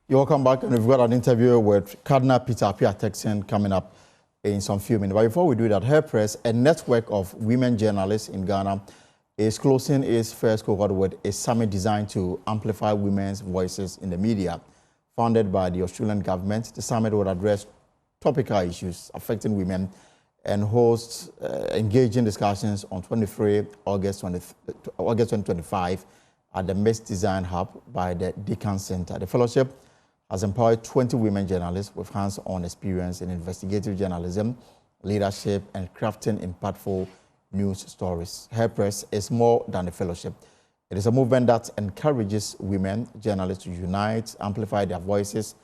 You're welcome back, and we've got an interview with Cardinal Peter Turkson coming up in some few minutes. But before we do that, Her Press, a network of women journalists in Ghana, is closing its first cohort with a summit designed to amplify women's voices in the media. Founded by the Australian government, the summit will address topical issues affecting women and host engaging discussions on 23 August 2025 at the Mixed Design Hub by the Deakin Center. The fellowship has empowered 20 women journalists with hands-on experience in investigative journalism, leadership, and crafting impactful news stories. Her Press is more than a fellowship. It is a movement that encourages women journalists to unite, amplify their voices,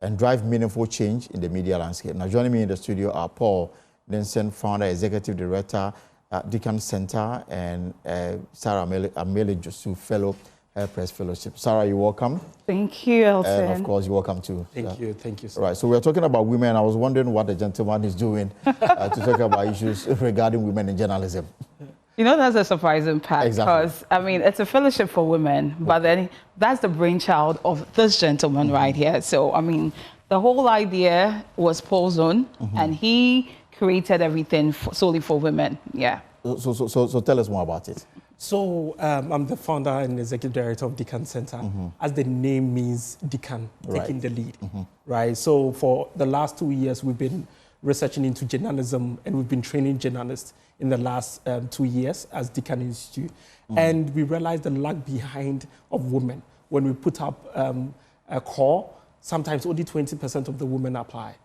and drive meaningful change in the media landscape. Now, joining me in the studio are Paul Denson, founder, executive director at Deakin Center, and Sarah Amele Josu, fellow Her Press Fellowship. Sarah, you're welcome. Thank you, Elton. And of course, you're welcome too. Thank you, sir. Right, so we're talking about women. I was wondering what the gentleman is doing to talk about issues regarding women in journalism. You know, that's a surprising part, Exactly. because, I mean, it's a fellowship for women, but then that's the brainchild of this gentleman right here. So, I mean, the whole idea was Paul's own, and he created everything solely for women. Yeah. So tell us more about it. So I'm the founder and executive director of Deakin Center. As the name means, Deakin, taking the lead, right? So for the last 2 years, we've been researching into journalism, and we've been training journalists in the last 2 years as Deakin Institute. And we realized the lag behind of women. When we put up a call, sometimes only 20% of the women apply,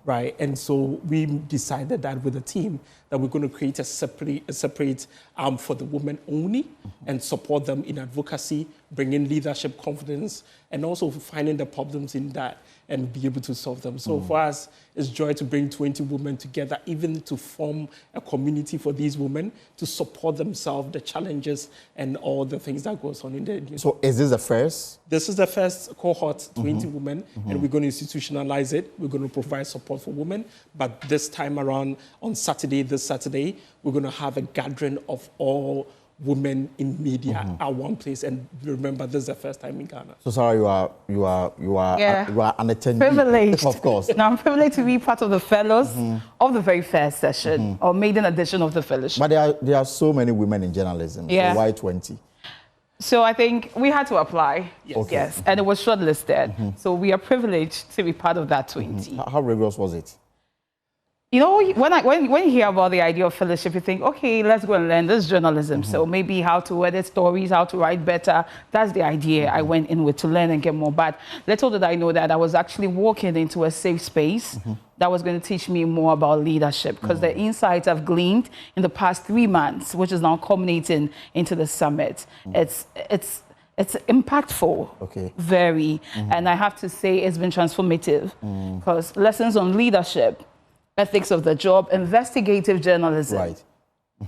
right? And so we decided that with the team that we're going to create a separate arm for the women only and support them in advocacy, bring in leadership confidence, and also finding the problems in that and be able to solve them. So for us, it's joy to bring 20 women together, even to form a community for these women to support themselves, the challenges, and all the things that goes on in the industry. So is this the first? This is the first cohort, 20 women, and we're going to institutionalize it. We're going to provide support for women. But this time around, on this Saturday, we're going to have a gathering of all women in media at one place. And remember, this is the first time in Ghana. So Sarah, you are an attendee. Privileged. Of course. Now, I'm privileged to be part of the fellows of the very first session, or maiden edition of the fellowship. But there are so many women in journalism. Yeah. So why 20? So I think we had to apply, Yes. and it was shortlisted. So we are privileged to be part of that 20. How rigorous was it? You know, when you hear about the idea of fellowship, you think, okay, let's go and learn this journalism. So maybe how to edit stories, how to write better. That's the idea I went in with, to learn and get more. But little did I know that I was actually walking into a safe space that was going to teach me more about leadership, because the insights I've gleaned in the past 3 months, which is now culminating into the summit, it's impactful, very. And I have to say it's been transformative, because lessons on leadership, ethics of the job, investigative journalism. Right.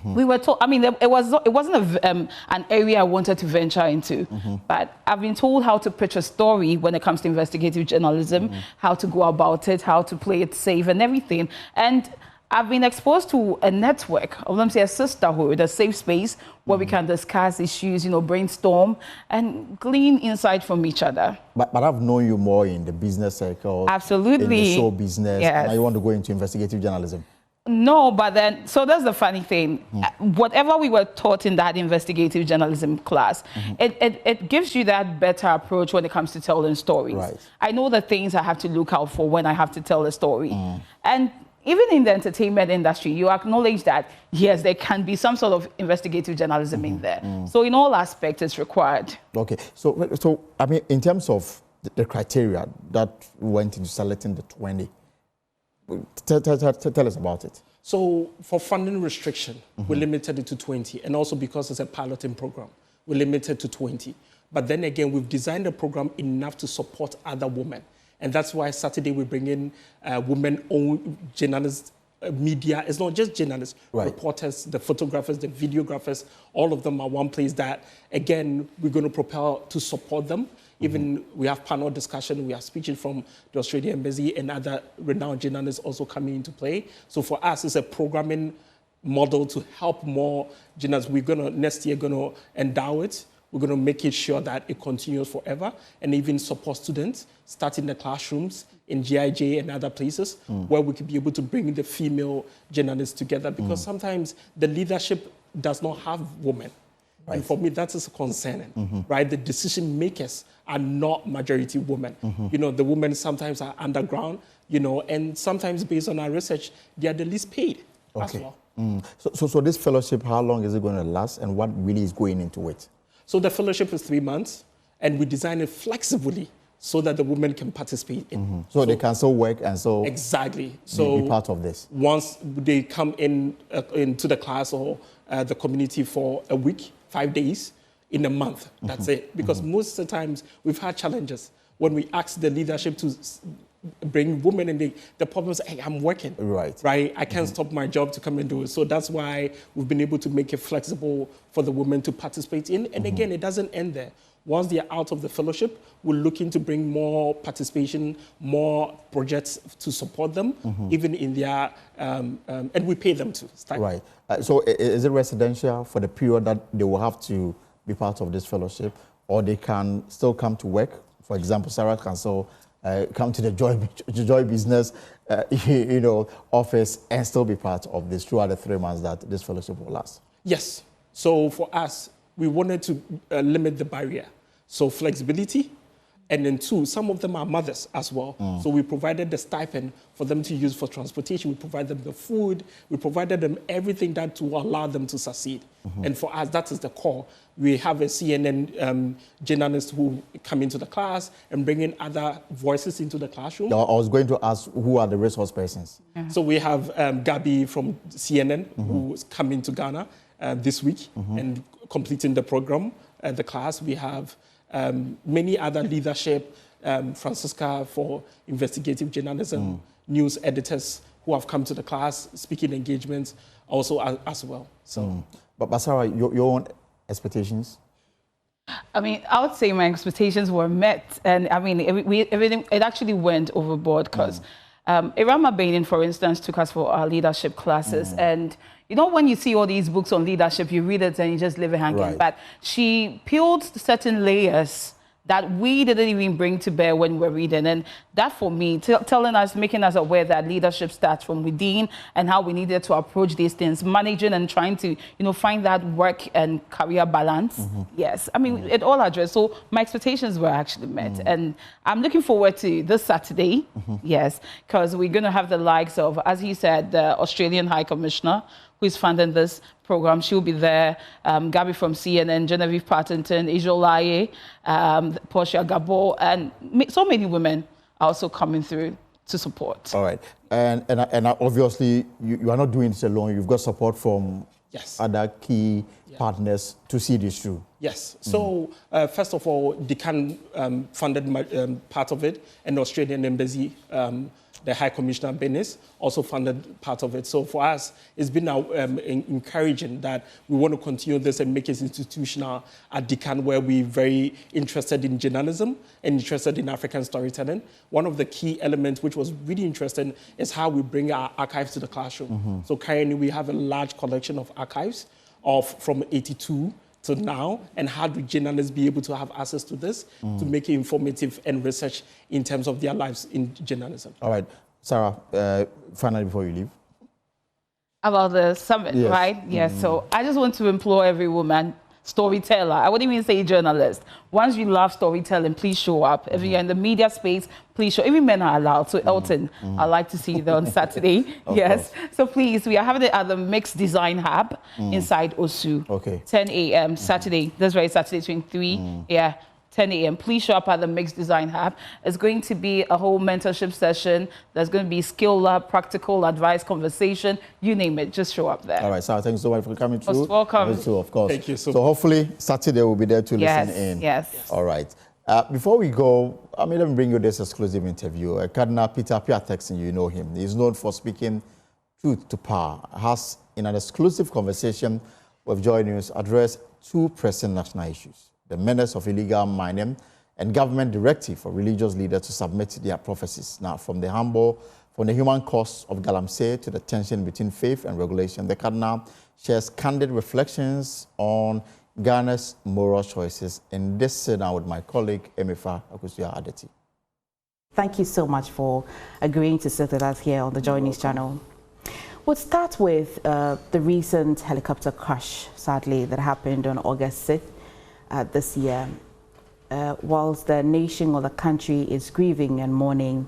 We were told, I mean, it wasn't an area I wanted to venture into, but I've been told how to pitch a story when it comes to investigative journalism, how to go about it, how to play it safe and everything. And I've been exposed to a network, or let me say a sisterhood, a safe space where we can discuss issues, brainstorm and glean insight from each other. But I've known you more in the business circle. Absolutely. In the show business. Yes. Now you want to go into investigative journalism. No, but then, so that's the funny thing. Whatever we were taught in that investigative journalism class, it gives you that better approach when it comes to telling stories. Right. I know the things I have to look out for when I have to tell a story. And even in the entertainment industry, you acknowledge that, yes, there can be some sort of investigative journalism in there. So in all aspects, it's required. Okay. So I mean, in terms of the criteria that went into selecting the 20, tell us about it. So for funding restriction, we limited it to 20. And also because it's a piloting program, we limited to 20. But then again, we've designed a program enough to support other women. And that's why Saturday we bring in women-owned journalists, media. It's not just journalists, reporters, the photographers, the videographers, all of them are one place that, again, we're going to propel to support them. Even we have panel discussion, we have speeches from the Australian Embassy and other renowned journalists also coming into play. So for us, it's a programming model to help more journalists. We're next year, going to endow it We're going to make it sure that it continues forever and even support students, start in the classrooms, in GIJ and other places where we could be able to bring the female journalists together, because sometimes the leadership does not have women. Right. And for me, that is concerning, right? The decision makers are not majority women. You know, the women sometimes are underground, you know, and sometimes based on our research, they are the least paid as well. So this fellowship, how long is it going to last, and what really is going into it? So the fellowship is 3 months, and we design it flexibly so that the women can participate in. So they can still work and so exactly. So be part of this. Once they come in into the class or the community for a week, 5 days, in a month, that's it. Because most of the times we've had challenges when we ask the leadership to bring women in, the problem is, hey, I'm working. Right. I can't stop my job to come and do it. So that's why we've been able to make it flexible for the women to participate in. And again, it doesn't end there. Once they're out of the fellowship, we're looking to bring more participation, more projects to support them, even in their, and we pay them to start. Right. So is it residential for the period that they will have to be part of this fellowship, or they can still come to work? For example, Sarah can still come to the Joy Business you know, office and still be part of this throughout the 3 months that this fellowship will last? Yes. So for us, we wanted to limit the barrier. So flexibility, and then 2, some of them are mothers as well. So we provided the stipend for them to use for transportation. We provided them the food. We provided them everything that will allow them to succeed. And for us, that is the core. We have a CNN journalist who come into the class and bring in other voices into the classroom. I was going to ask, who are the resource persons? So we have Gabby from CNN who's coming to Ghana this week and completing the program, the class. We have many other leadership, Francisca for investigative journalism, news editors who have come to the class, speaking engagements also as well. So, But Sarah, your own expectations? I mean, I would say my expectations were met, and I mean, everything it actually went overboard because Irama Bainin, for instance, took us for our leadership classes, and you know, when you see all these books on leadership, you read it and you just leave it hanging. Right. But she peeled certain layers that we didn't even bring to bear when we were reading. And that, for me, telling us, making us aware that leadership starts from within and how we needed to approach these things, managing and trying to, you know, find that work and career balance. Yes, I mean, it all addressed. So my expectations were actually met. And I'm looking forward to this Saturday, yes, because we're going to have the likes of, as he said, the Australian High Commissioner, who is funding this program. She'll be there. Gabby from CNN, Genevieve Partington, Ijolaye, Portia Gabo, and so many women are also coming through to support. All right. And obviously, you are not doing this alone. You've got support from other key partners to see this through. Yes. So, first of all, Decan funded part of it, and the Australian Embassy, the High Commissioner Benis, also funded part of it. So for us, it's been encouraging that we want to continue this and make it institutional at Decan, where we're very interested in journalism and interested in African storytelling. One of the key elements which was really interesting is how we bring our archives to the classroom. So currently we have a large collection of archives from 82 to now, and how do journalists be able to have access to this to make it informative and research in terms of their lives in journalism. All right. Sarah, finally, before you leave. About the summit, right? Yes. So I just want to implore every woman, storyteller, I wouldn't even say journalist. Once you love storytelling, please show up. If you're in the media space, please show. Even men are allowed. So Elton, I'd like to see you there on Saturday. Yes. So please, we are having it at the Mixed Design Hub inside Osu. Okay. 10 a.m. Saturday. That's right, Saturday 23. 10 a.m. Please show up at the Mixed Design Hub. It's going to be a whole mentorship session. There's going to be skill lab, practical advice, conversation, you name it. Just show up there. All right, Sarah, thank you so much for coming through. Most welcome. Too, of course. Thank you so much. So hopefully Saturday we'll be there to listen in. Yes. All right. Before we go, let me bring you this exclusive interview. Cardinal Peter Turkson, you know him. He's known for speaking truth to power. Has, in an exclusive conversation with JoyNews, addressed two pressing national issues: the menace of illegal mining and government directive for religious leaders to submit their prophecies. Now, from the human cost of Galamsey to the tension between faith and regulation, the Cardinal shares candid reflections on Ghana's moral choices in this sit-down with my colleague, Emifa Akusua-Adeti. Thank you so much for agreeing to sit with us here on the JoyNews channel. We'll start with the recent helicopter crash, sadly, that happened on August 6th this year. Whilst the nation or the country is grieving and mourning,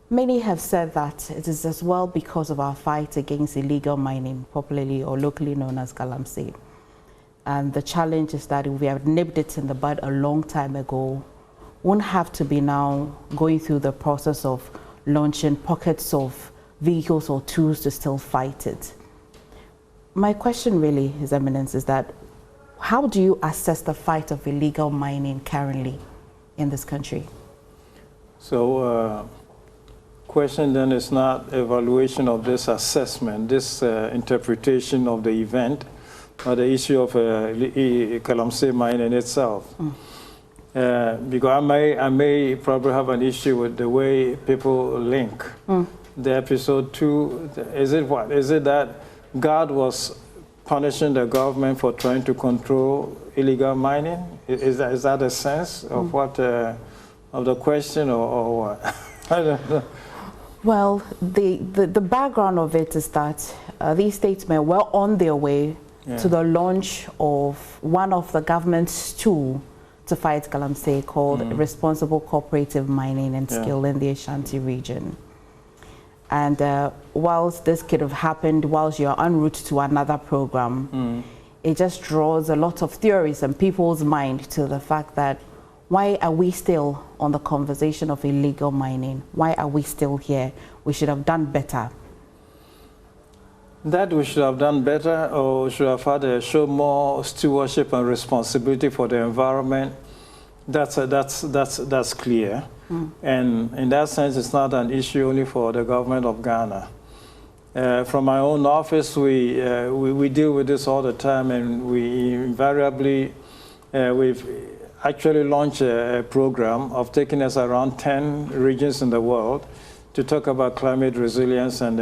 many have said that it is as well because of our fight against illegal mining, popularly or locally known as galamsey. And the challenge is that if we have nipped it in the bud a long time ago, won't have to be now going through the process of launching pockets of vehicles or tools to still fight it. My question really, His Eminence, is that how do you assess the fight of illegal mining currently in this country? So, question then is not evaluation of this assessment, this interpretation of the event, or the issue of galamsey mining itself. Because I may probably have an issue with the way people link the episode to, is it what? Is it that God was punishing the government for trying to control illegal mining? Is that a sense of what, of the question, or what? I don't know. Well, the background of it is that these statesmen were on their way to the launch of one of the government's tools to fight galamsey called Responsible Cooperative Mining and Skill in the Ashanti region. And whilst this could have happened whilst you're en route to another program, it just draws a lot of theories in people's mind to the fact that why are we still on the conversation of illegal mining? Why are we still here? We should have done better. That we should have done better, or should have had show more stewardship and responsibility for the environment. That's clear. And in that sense, it's not an issue only for the government of Ghana. From my own office, we deal with this all the time, and we invariably, we've actually launched a program of taking us around 10 regions in the world to talk about climate resilience and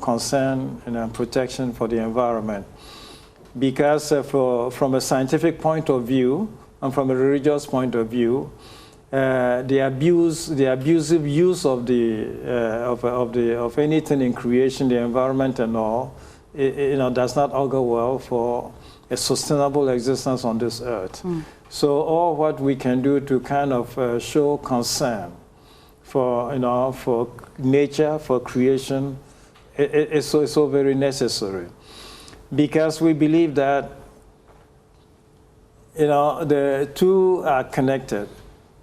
concern and protection for the environment. Because from a scientific point of view and from a religious point of view, the abusive use of anything in creation, the environment and all, does not augur well for a sustainable existence on this earth. So all what we can do to kind of show concern for for nature, for creation, it's so very necessary, because we believe that the two are connected.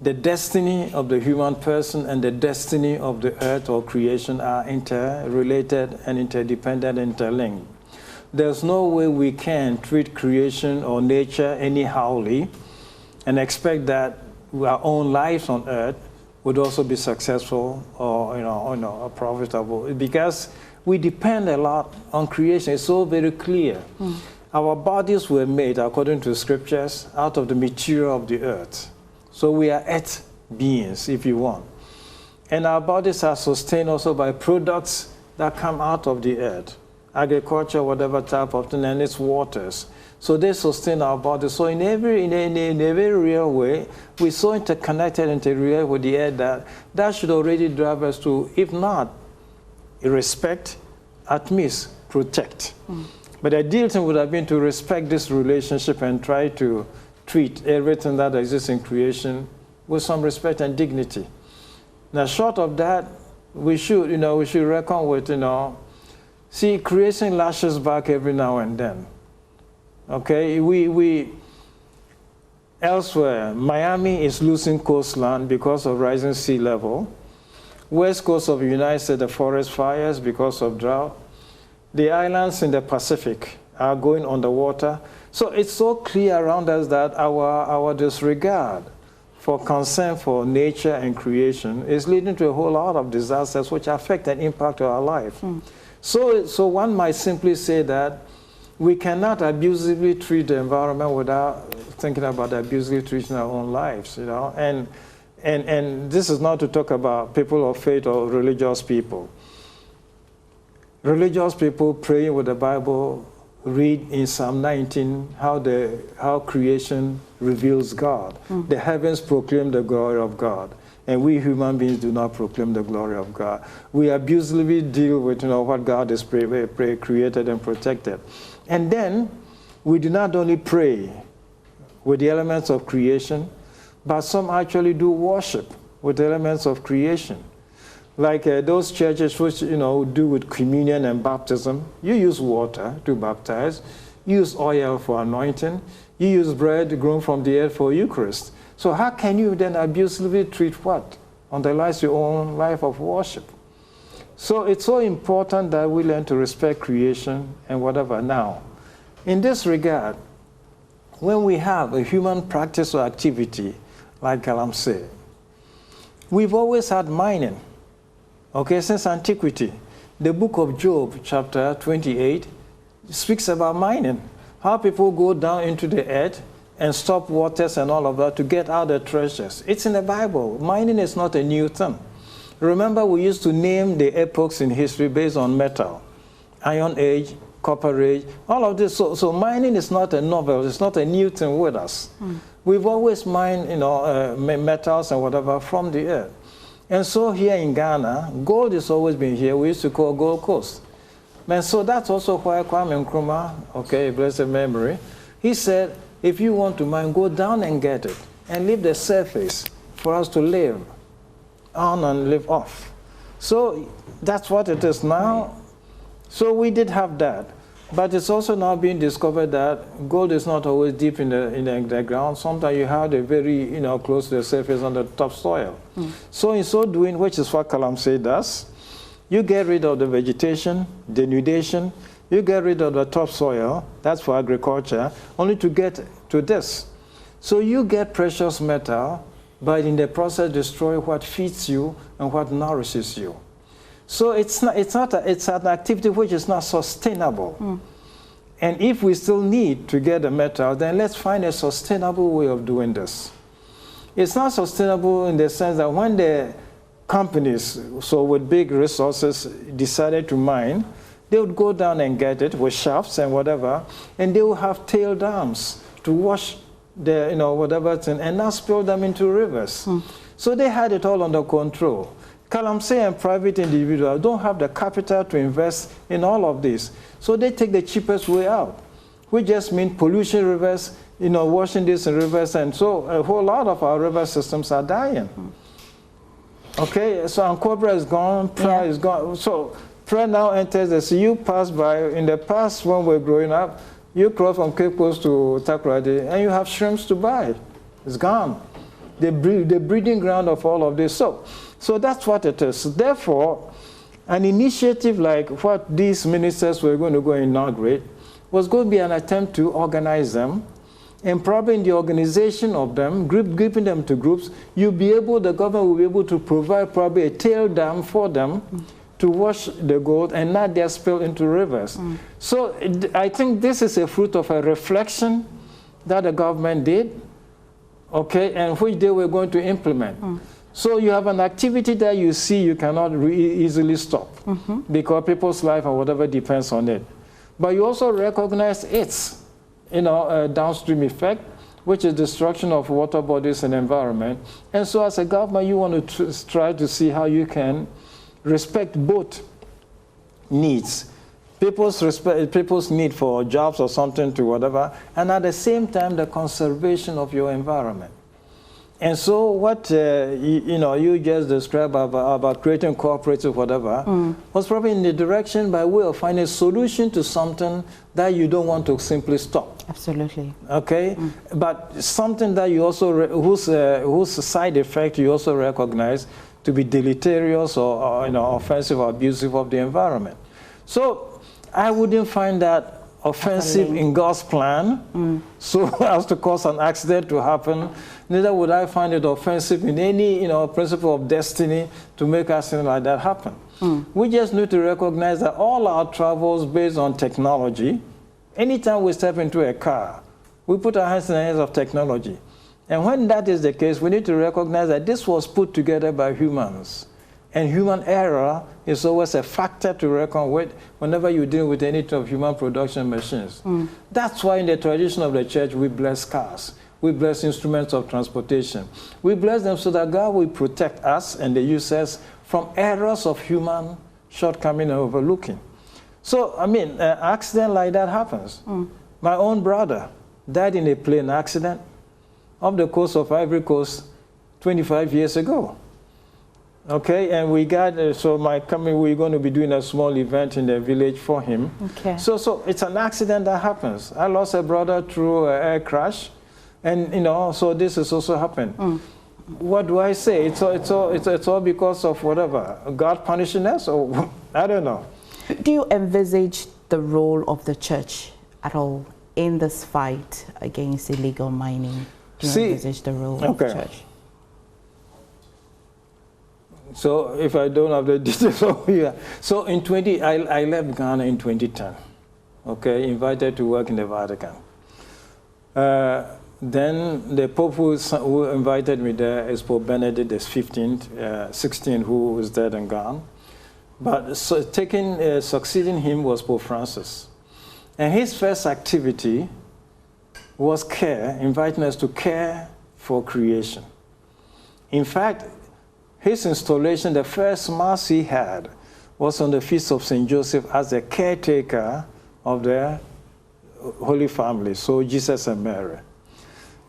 The destiny of the human person and the destiny of the earth or creation are interrelated and interdependent, interlinked. There's no way we can treat creation or nature anyhowly and expect that our own lives on earth would also be successful or profitable, because we depend a lot on creation. It's so very clear. Our bodies were made, according to scriptures, out of the material of the earth. So we are earth beings, if you want. And our bodies are sustained also by products that come out of the earth, agriculture, whatever type of thing, and its waters. So they sustain our bodies. So in a very real way, we're so interconnected, interrelated with the earth that should already drive us to, if not respect, at least protect. But the ideal thing would have been to respect this relationship and try to treat everything that exists in creation with some respect and dignity. Now, short of that, we should reckon with, see, creation lashes back every now and then. Okay, we elsewhere, Miami is losing coastline because of rising sea level. West coast of the United States, the forest fires because of drought. The islands in the Pacific are going underwater. So it's so clear around us that our disregard for concern for nature and creation is leading to a whole lot of disasters which affect and impact our life. So one might simply say that we cannot abusively treat the environment without thinking about abusively treating our own lives, And this is not to talk about people of faith or religious people. Religious people praying with the Bible read in Psalm 19 how creation reveals God. The heavens proclaim the glory of God, and we human beings do not proclaim the glory of God. We abusively deal with what God has created and protected. And then we do not only pray with the elements of creation, but some actually do worship with the elements of creation. Like those churches which do with communion and baptism, you use water to baptize, you use oil for anointing, you use bread grown from the earth for Eucharist. So how can you then abusively treat what? Underlies your own life of worship. So it's so important that we learn to respect creation and whatever. Now, in this regard, when we have a human practice or activity, like Galamsey, we've always had mining. Okay, since antiquity. The book of Job, chapter 28, speaks about mining. How people go down into the earth and stop waters and all of that to get out the treasures. It's in the Bible. Mining is not a new thing. Remember, we used to name the epochs in history based on metal. Iron Age, Copper Age, all of this. So mining is not a novel. It's not a new thing with us. We've always mined metals and whatever from the earth. And so here in Ghana, gold has always been here. We used to call Gold Coast. And so that's also why Kwame Nkrumah, okay, blessed memory, he said, if you want to mine, go down and get it, and leave the surface for us to live on and live off. So that's what it is now. So we did have that. But it's also now being discovered that gold is not always deep in the ground. Sometimes you have it very close to the surface on the topsoil. So in so doing, which is what Galamsey does, you get rid of the vegetation, denudation, you get rid of the topsoil, that's for agriculture, only to get to this. So you get precious metal, but in the process destroy what feeds you and what nourishes you. So it's an activity which is not sustainable. And if we still need to get the metal, then let's find a sustainable way of doing this. It's not sustainable in the sense that when the companies, so with big resources, decided to mine, they would go down and get it with shafts and whatever, and they will have tail dams to wash the, whatever thing, and not spill them into rivers. So they had it all under control. Galamsey and private individuals don't have the capital to invest in all of this. So they take the cheapest way out, which just means pollution rivers, washing this in rivers, and so a whole lot of our river systems are dying. Okay, so Ankobra is gone, Pra is gone. So Pra now enters the sea. You pass by, in the past when we were growing up, you cross from Cape Coast to Takoradi, and you have shrimps to buy. It's gone. The breeding ground of all of this. So that's what it is. Therefore, an initiative like what these ministers were going to go inaugurate was going to be an attempt to organize them, and probably in the organization of them, grouping them to groups, the government will be able to provide probably a tail dam for them to wash the gold and not just spill into rivers. So I think this is a fruit of a reflection that the government did, okay, and which they were going to implement. So you have an activity that you see you cannot easily stop because people's life or whatever depends on it. But you also recognize its downstream effect, which is destruction of water bodies and environment. And so as a government, you want to try to see how you can respect both needs. People's need for jobs or something to whatever, and at the same time, the conservation of your environment. And so what you just described about creating cooperative whatever was probably in the direction by way of finding a solution to something that you don't want to simply stop. Absolutely. Okay? But something that you also, whose side effect you also recognize to be deleterious or offensive or abusive of the environment. So I wouldn't find that offensive in God's plan, so as to cause an accident to happen. Neither would I find it offensive in any principle of destiny to make accident like that happen. We just need to recognize that all our travels based on technology. Anytime we step into a car, we put our hands in the hands of technology. And when that is the case, we need to recognize that this was put together by humans. And human error is always a factor to reckon with whenever you deal with any type of human production machines. That's why in the tradition of the church, we bless cars. We bless instruments of transportation. We bless them so that God will protect us and the users from errors of human shortcoming and overlooking. So, I mean, an accident like that happens. My own brother died in a plane accident off the coast of Ivory Coast 25 years ago. Okay, and we got, we're going to be doing a small event in the village for him. Okay. So it's an accident that happens. I lost a brother through an air crash, and, you know, so this has also happened. What do I say? It's all because of whatever, God punishing us, or I don't know. Do you envisage the role of the church at all in this fight against illegal mining? Do you envisage the role of the church? So if I don't have the details over here. So I left Ghana in 2010, okay, invited to work in the Vatican. Then the Pope who invited me there is Pope Benedict XVI, who was dead and gone. But succeeding him was Pope Francis. And his first activity was care, inviting us to care for creation. In fact, his installation, the first mass he had, was on the Feast of St. Joseph as the caretaker of the Holy Family, so Jesus and Mary.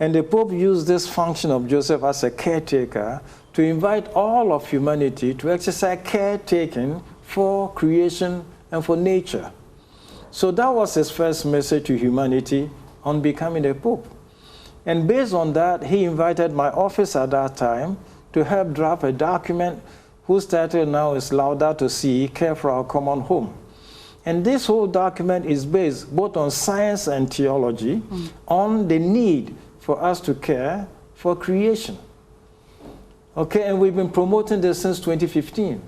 And the Pope used this function of Joseph as a caretaker to invite all of humanity to exercise caretaking for creation and for nature. So that was his first message to humanity on becoming a Pope. And based on that, he invited my office at that time to help draft a document whose title now is Laudato Si, Care for Our Common Home. And this whole document is based both on science and theology, on the need for us to care for creation. Okay, and we've been promoting this since 2015.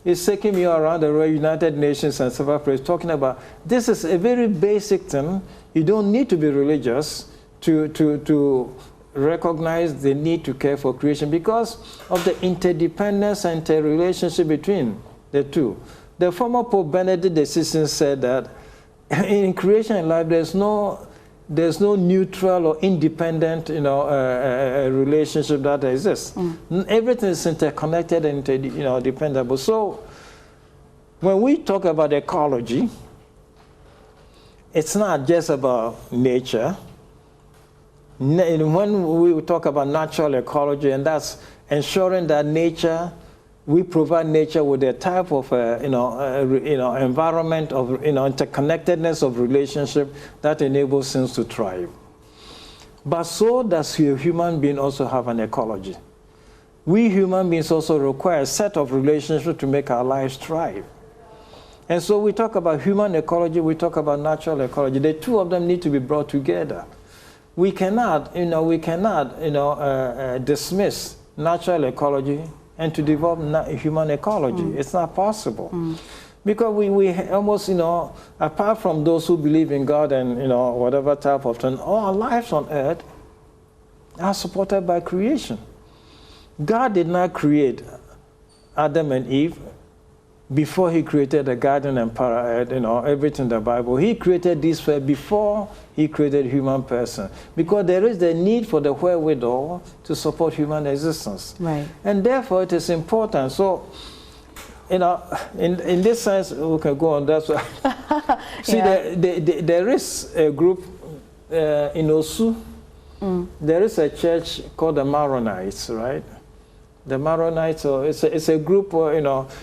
It's taking me around the United Nations and several places talking about this is a very basic thing. You don't need to be religious to recognize the need to care for creation because of the interdependence and interrelationship between the two. The former Pope Benedict XVI said that in creation and life, there's no neutral or independent, relationship that exists. Everything is interconnected and dependable. So when we talk about ecology, it's not just about nature. When we talk about natural ecology, and that's ensuring that nature, we provide nature with a type of environment of interconnectedness of relationship that enables things to thrive. But so does a human being also have an ecology. We human beings also require a set of relationships to make our lives thrive. And so we talk about human ecology, we talk about natural ecology. The two of them need to be brought together. We cannot dismiss natural ecology and to develop human ecology. It's not possible. Because we almost, apart from those who believe in God and, whatever type of thing, all our lives on earth are supported by creation. God did not create Adam and Eve before he created the garden and everything in the Bible. He created this before he created human person. Because there is the need for the wherewithal to support human existence. Right. And therefore it is important. So, in this sense, we can go on that side. See, there is a group in Osu. There is a church called the Maronites, right? The Maronites, it's a group,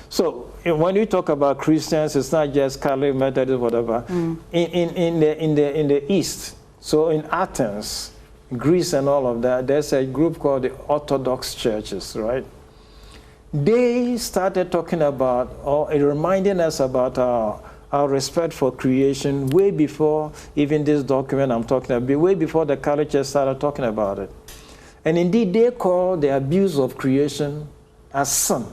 so when you talk about Christians, it's not just Catholic, Methodist, whatever. In the East, so in Athens, Greece and all of that, there's a group called the Orthodox churches, right? They started talking about, or reminding us about our respect for creation way before even this document I'm talking about, way before the Catholic Church started talking about it. And indeed, they call the abuse of creation as sin.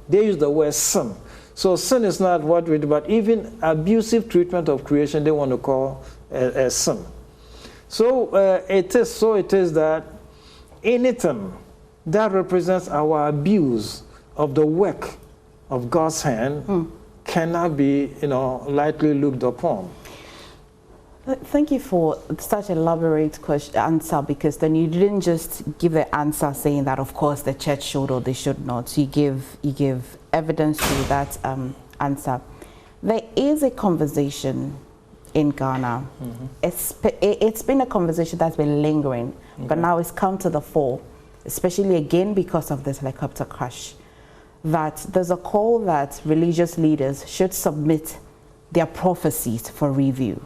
They use the word sin. So sin is not what we do, but even abusive treatment of creation, they want to call a sin. So it is that anything that represents our abuse of the work of God's hand cannot be, lightly looked upon. Thank you for such an elaborate answer, because then you didn't just give the answer saying that of course the church should or they should not. You give evidence to that answer. There is a conversation in Ghana. It's been a conversation that's been lingering, but now it's come to the fore, especially again because of this helicopter crash, that there's a call that religious leaders should submit their prophecies for review.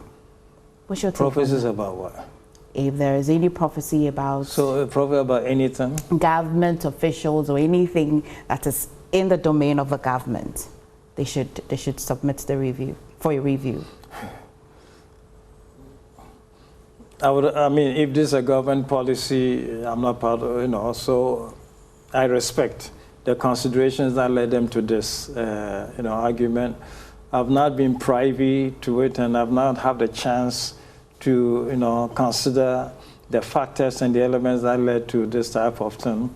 What's your take on Prophecies about what? If there is any prophecy about... So a prophet about anything? Government officials or anything that is in the domain of the government, they should submit the review, for a review. I mean, if this is a government policy, I'm not part of, so I respect the considerations that led them to this, argument. I've not been privy to it, and I've not had the chance to, consider the factors and the elements that led to this type of thing.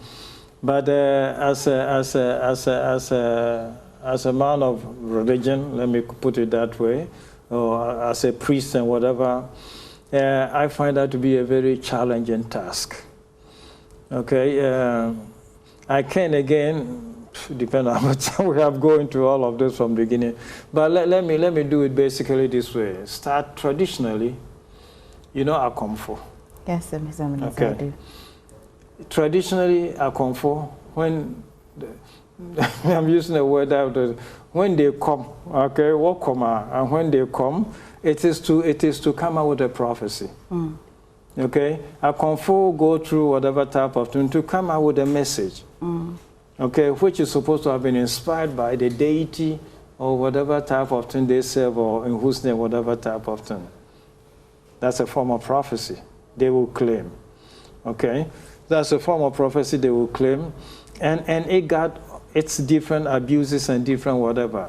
But as a man of religion, let me put it that way, or as a priest and whatever, I find that to be a very challenging task. Okay, I can again, depend on how much time we have going to all of this from the beginning. But let me do it basically this way. Start traditionally, Akomfo. Yes, Mr. Okay. I do. Traditionally, Akomfo, when I'm using the word out, when they come, okay, what come, and when they come, it is to come out with a prophecy. Okay, Akomfo go through whatever type of thing to come out with a message. Okay, which is supposed to have been inspired by the deity or whatever type of thing they serve, or in whose name, whatever type of thing. That's a form of prophecy they will claim. Okay, that's a form of prophecy they will claim, and it got its different abuses and different whatever.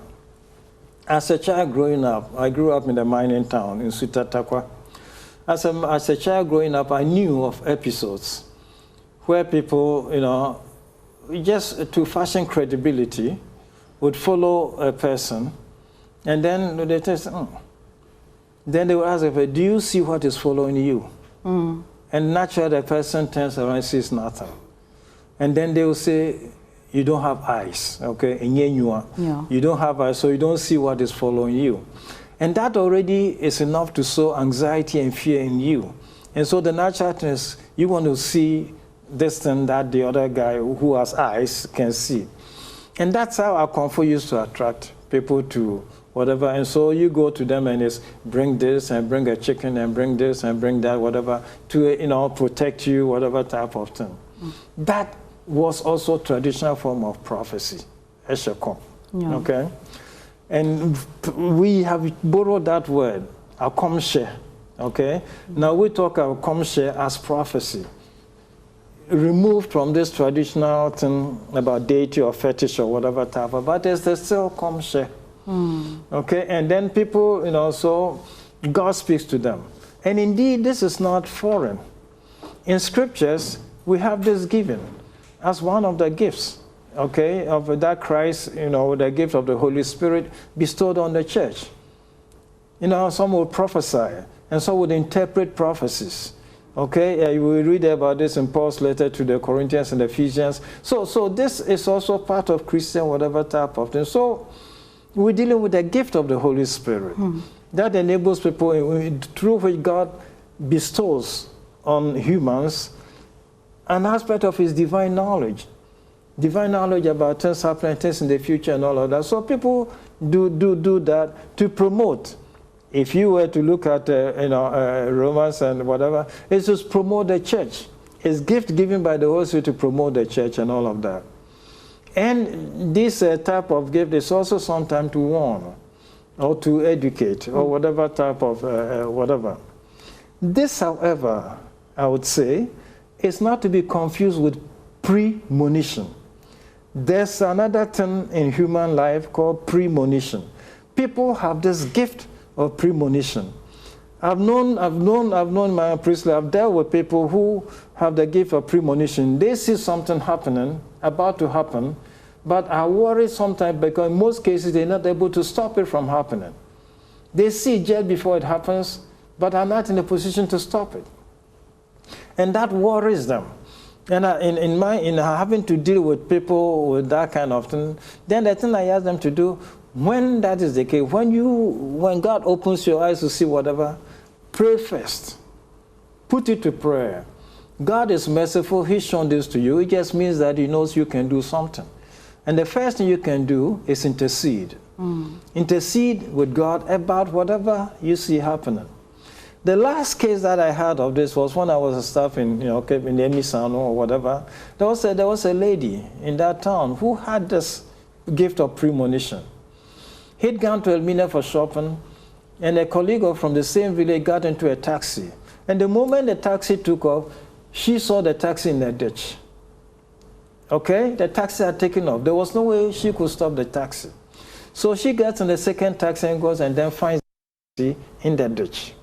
As a child growing up, I grew up in the mining town in Sutatakwa. As a child growing up, I knew of episodes where people, just to fashion credibility, would follow a person, and then they test, then they would ask, do you see what is following you? And naturally the person turns around and sees nothing. And then they will say, you don't have eyes, okay? Yeah. You don't have eyes, so you don't see what is following you. And that already is enough to sow anxiety and fear in you. And so the natural thing is, you want to see this thing that the other guy who has eyes can see. And that's how our comfort used to attract people to whatever. And so you go to them and it's bring this and bring a chicken and bring this and bring that, whatever, to, protect you, whatever type of thing. That was also a traditional form of prophecy, Eshekom. Yeah. Okay? And we have borrowed that word, akomshe. Okay? Now we talk about akomshe as prophecy, removed from this traditional thing about deity or fetish or whatever type of, but there's still akomshe. Okay? And then people, so God speaks to them. And indeed, this is not foreign. In scriptures, we have this given as one of the gifts, okay, of that Christ, the gift of the Holy Spirit bestowed on the church. Some would prophesy, and some would interpret prophecies. Okay, we read about this in Paul's letter to the Corinthians and Ephesians. So this is also part of Christian whatever type of thing. So we're dealing with the gift of the Holy Spirit that enables people, through which God bestows on humans an aspect of his divine knowledge about things happening, things in the future and all of that. So people do that to promote. If you were to look at Romans and whatever, it's just promote the church. It's gift given by the Holy Spirit to promote the church and all of that. And this type of gift is also sometimes to warn or to educate or whatever type of whatever. This, however, I would say, is not to be confused with premonition. There's another thing in human life called premonition. People have this gift of premonition. I've known my priesthood. I've dealt with people who have the gift of premonition. They see something happening, about to happen, but are worried sometimes because in most cases they're not able to stop it from happening. They see it just before it happens, but are not in a position to stop it. And that worries them. And in having to deal with people with that kind of thing, then the thing I ask them to do, when that is the case, when God opens your eyes to see whatever, pray first. Put it to prayer. God is merciful. He's shown this to you. It just means that he knows you can do something. And the first thing you can do is intercede. Intercede with God about whatever you see happening. The last case that I heard of this was when I was a staff in the Emisano or whatever. There was a lady in that town who had this gift of premonition. He'd gone to Elmina for shopping, and a colleague from the same village got into a taxi. And the moment the taxi took off, she saw the taxi in a ditch. Okay? The taxi had taken off. There was no way she could stop the taxi. So she gets in the second taxi and goes and then finds the taxi in the ditch.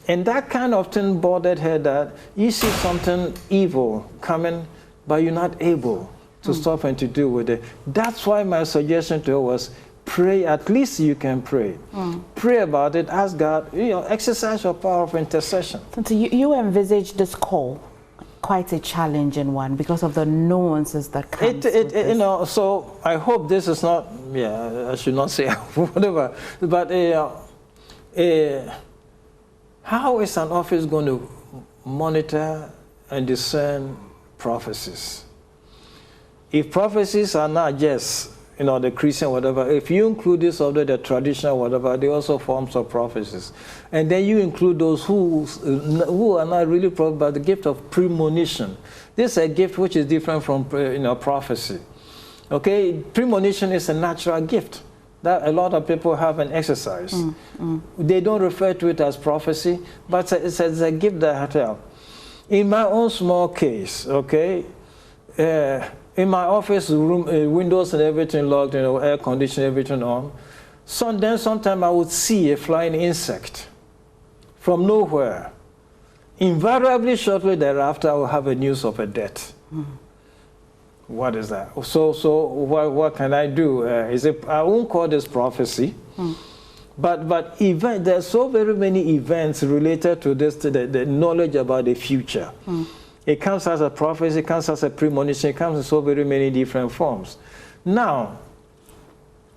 And that kind of thing bothered her, that you see something evil coming, but you're not able to stop and to deal with it. That's why my suggestion to her was pray, at least you can pray. Pray about it, ask God, exercise your power of intercession. So you envisage this call quite a challenging one because of the nuances that come. So I hope this is not, I should not say whatever, but how is an office going to monitor and discern prophecies? If prophecies are not just, the Christian whatever, if you include this under the traditional whatever, they also forms of prophecies. And then you include those who are not really prophecies, but the gift of premonition. This is a gift which is different from prophecy. Okay, premonition is a natural gift that a lot of people have an exercise. They don't refer to it as prophecy, but it's a gift that I have. In my own small case, okay, in my office room, windows and everything locked, air conditioning, everything on. Then sometime I would see a flying insect from nowhere. Invariably, shortly thereafter, I will have a news of a death. What is that? So what can I do? I won't call this prophecy, but there's so very many events related to this, to the knowledge about the future. It comes as a prophecy, it comes as a premonition, it comes in so very many different forms. Now,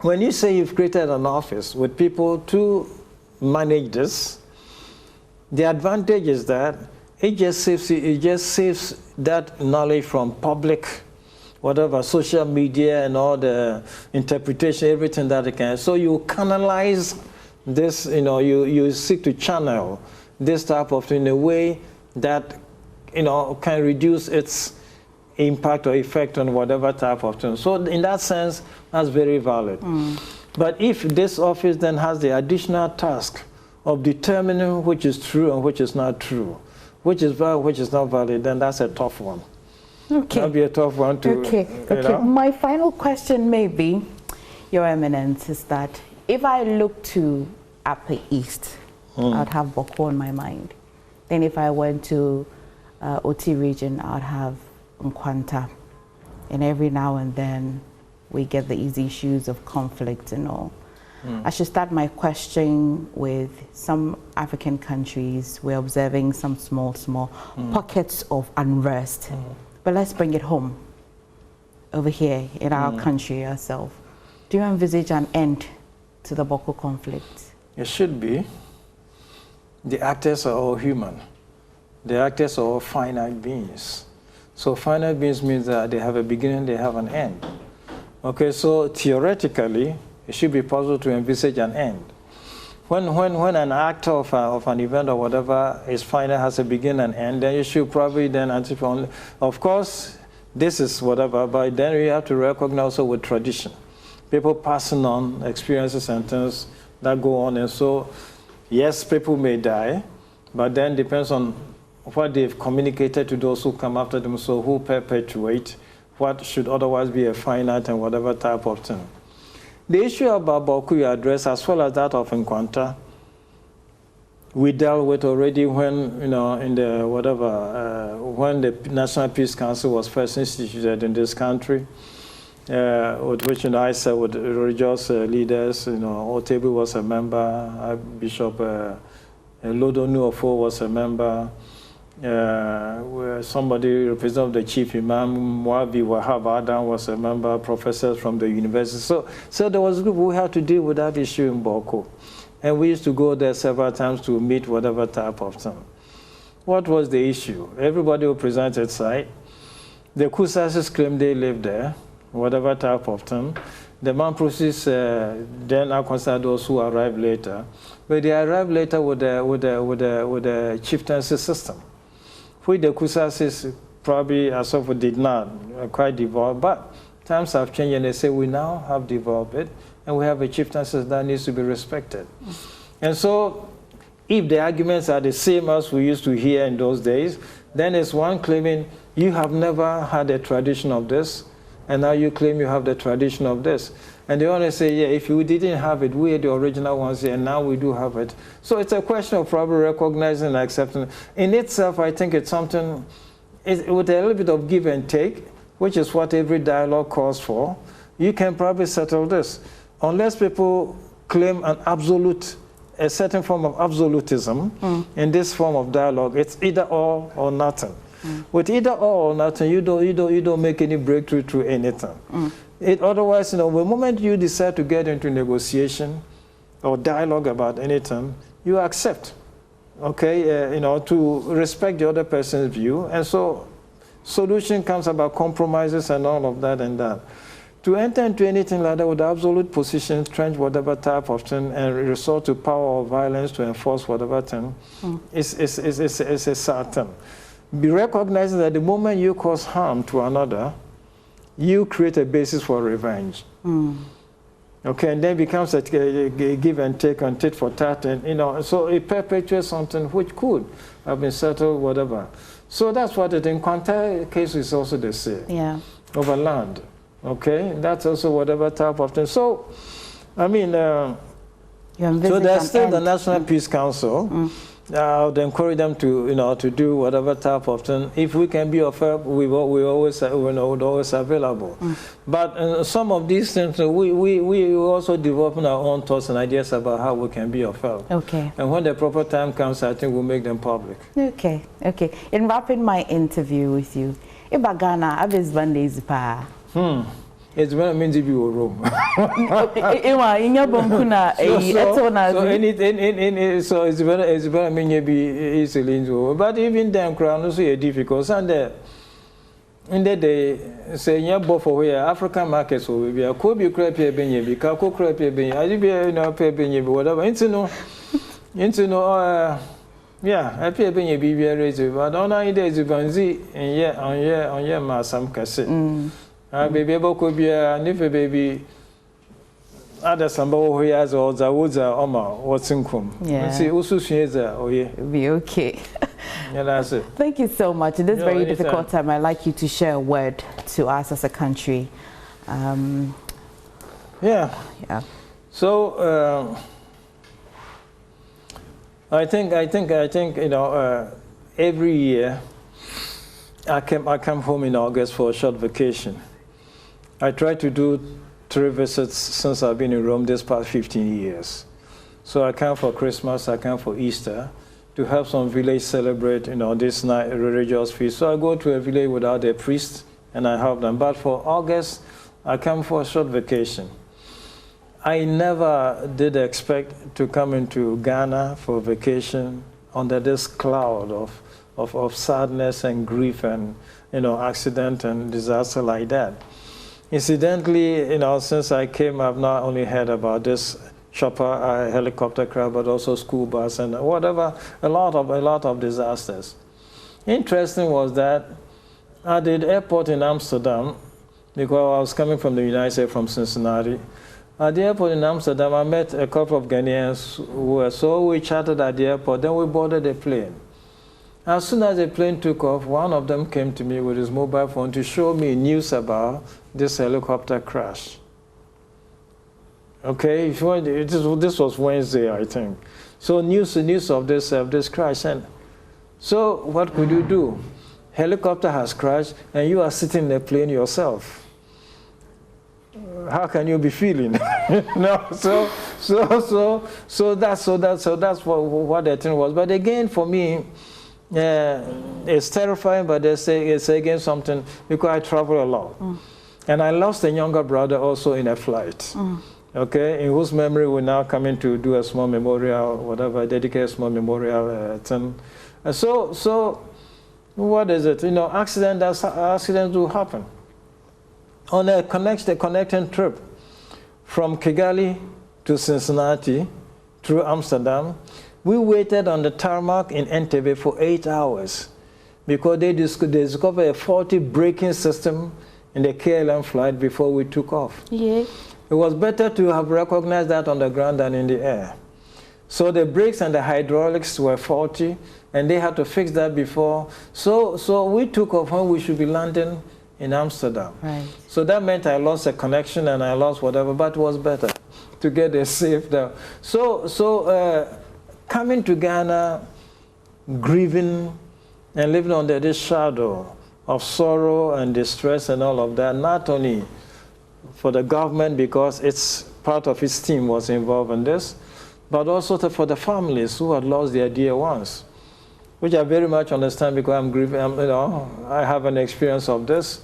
when you say you've created an office with people to manage this, the advantage is that it just saves that knowledge from public, whatever, social media and all the interpretation, everything that it can. So you canalize this, you seek to channel this type of thing in a way that can reduce its impact or effect on whatever type of thing. So in that sense, that's very valid. But if this office then has the additional task of determining which is true and which is not true, which is valid, which is not valid, then that's a tough one. Okay. That'll be a tough one to, Okay. My final question may be, Your Eminence, is that if I look to Upper East, I'd have Boko on my mind. Then if I went to OT region, I'd have Nkwanta. And every now and then we get the easy issues of conflict and all. I should start my question with some African countries. We're observing some small pockets of unrest. But let's bring it home, over here in our country ourselves. Do you envisage an end to the Boko conflict? It should be. The actors are all human. The actors are all finite beings. So finite beings means that they have a beginning, they have an end. Okay, so theoretically, it should be possible to envisage an end. When an actor of an event or whatever is finite, has a beginning and end, then you should probably then anticipate. Of course, this is whatever, but then you have to recognize also with tradition. People passing on experiences and things that go on. And so, yes, people may die, but then depends on what they've communicated to those who come after them, so who perpetuate what should otherwise be a finite and whatever type of thing. The issue about Boko you address, as well as that of Nkwanta, we dealt with already when, in the whatever, when the National Peace Council was first instituted in this country. with which I sat with religious leaders. Otebu was a member, Bishop Lodonu Ofo was a member, somebody representing the chief imam, Mwabi Wahab Adam was a member, professors from the university. So there was a group who had to deal with that issue in Boko. And we used to go there several times to meet whatever type of thing. What was the issue? Everybody who presented side. The Kusasis claimed they lived there, whatever type of thing. The Mamprosis then are considered those who arrived later. But they arrived later with the chieftaincy system. Which the Kusasis probably as of did not quite develop. But times have changed and they say we now have developed it. And we have a chieftaincy that needs to be respected. And so, if the arguments are the same as we used to hear in those days, then it's one claiming you have never had a tradition of this, and now you claim you have the tradition of this. And they only say, yeah, if you didn't have it, we are the original ones here, and now we do have it. So it's a question of probably recognizing and accepting. In itself, I think it's something with a little bit of give and take, which is what every dialogue calls for. You can probably settle this. Unless people claim an absolute, a certain form of absolutism in this form of dialogue, it's either all or nothing. With either all or nothing, you don't make any breakthrough through anything. Otherwise, the moment you decide to get into negotiation or dialogue about anything, you accept, okay, to respect the other person's view, and so solution comes about compromises and all of that and that. To enter into anything like that with absolute positions, trench whatever type of thing, and resort to power or violence to enforce whatever thing, is a sad thing. Be recognizing that the moment you cause harm to another, you create a basis for revenge. Okay, and then becomes a give and take and tit for tat, and so it perpetuates something which could have been settled, whatever. So that's what it in Quanta case is also the same. Yeah. Over land. Okay, that's also whatever type of thing. So, I mean, so there's still the National Peace Council. I would encourage them to, to do whatever type of thing. If we can be of help, we're always available. But some of these things, we also developing our own thoughts and ideas about how we can be of help. Okay. And when the proper time comes, I think we'll make them public. Okay, okay. In wrapping my interview with you, Ibagana, Abis Bandes Pa. It's what it means if you were Rome. So it's very mean be easily. But even them crown also a difficult. And in the day, say yeah, both for where African markets will be a Kobe crap here, Benny, Kako crap here, Benny, I be pay Benny, whatever. Yeah, I pay Benny be very raised, but on our days you can see, and on your mass some cassette. Baby, could be a nifty baby. Other somebody who has all the woods are what's income. Yeah. See, also she is be okay. Yeah, that's it. Thank you so much. In this very difficult time, I'd like you to share a word to us as a country. Yeah. So I think every year I come home in August for a short vacation. I try to do 3 visits since I've been in Rome this past 15 years. So I come for Christmas, I come for Easter, to help some village celebrate, this night religious feast. So I go to a village without a priest, and I help them. But for August, I come for a short vacation. I never did expect to come into Ghana for vacation under this cloud of sadness and grief and, accident and disaster like that. Incidentally, since I came, I've not only heard about this chopper, helicopter crash, but also school bus and whatever, a lot of disasters. Interesting was that at the airport in Amsterdam, because I was coming from the United States, from Cincinnati, at the airport in Amsterdam, I met a couple of Ghanaians so we chatted at the airport, then we boarded the plane. As soon as the plane took off, one of them came to me with his mobile phone to show me news about this helicopter crash. Okay, this was Wednesday, I think. So news of this crash. And so what could you do? Helicopter has crashed, and you are sitting in the plane yourself. how can you be feeling? No, so that's what the thing was. But again, for me, it's terrifying, but it's again something, because I travel a lot. And I lost a younger brother also in a flight. Okay, in whose memory we're now coming to do a small memorial, whatever, dedicate a small memorial thing. And so what is it? You know, accidents do happen. On a connecting trip from Kigali to Cincinnati through Amsterdam, we waited on the tarmac in Entebbe for 8 hours because they discovered a faulty braking system in the KLM flight before we took off. Yeah. It was better to have recognized that on the ground than in the air. So the brakes and the hydraulics were faulty, and they had to fix that before. So we took off when we should be landing in Amsterdam. Right. So that meant I lost a connection and I lost whatever, but it was better to get there safe there. So coming to Ghana, grieving and living under this shadow of sorrow and distress and all of that, not only for the government because it's part of its team was involved in this, but also for the families who had lost their dear ones, which I very much understand because I'm grieving, I have an experience of this.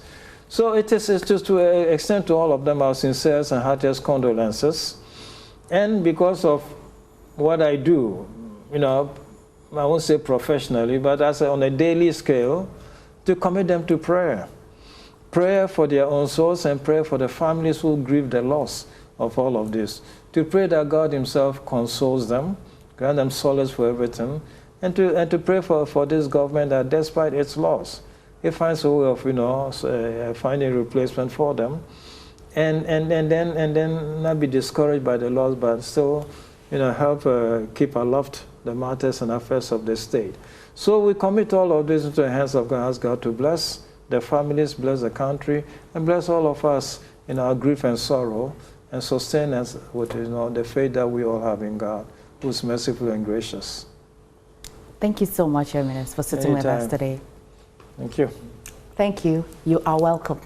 So it's just to extend to all of them our sincerest and heartiest condolences. And because of what I do, you know, I won't say professionally, but on a daily scale, to commit them to prayer. Prayer for their own souls and prayer for the families who grieve the loss of all of this. To pray that God himself consoles them, grant them solace for everything, and to pray for this government that despite its loss, it finds a way of, you know, finding a replacement for them, and then not be discouraged by the loss, but still, you know, help keep aloft the matters and affairs of the state. So we commit all of this into the hands of God, ask God to bless the families, bless the country, and bless all of us in our grief and sorrow, and sustain us with, you know, the faith that we all have in God, who is merciful and gracious. Thank you so much, Your Eminence, for sitting with us today. Thank you. Thank you. You are welcome.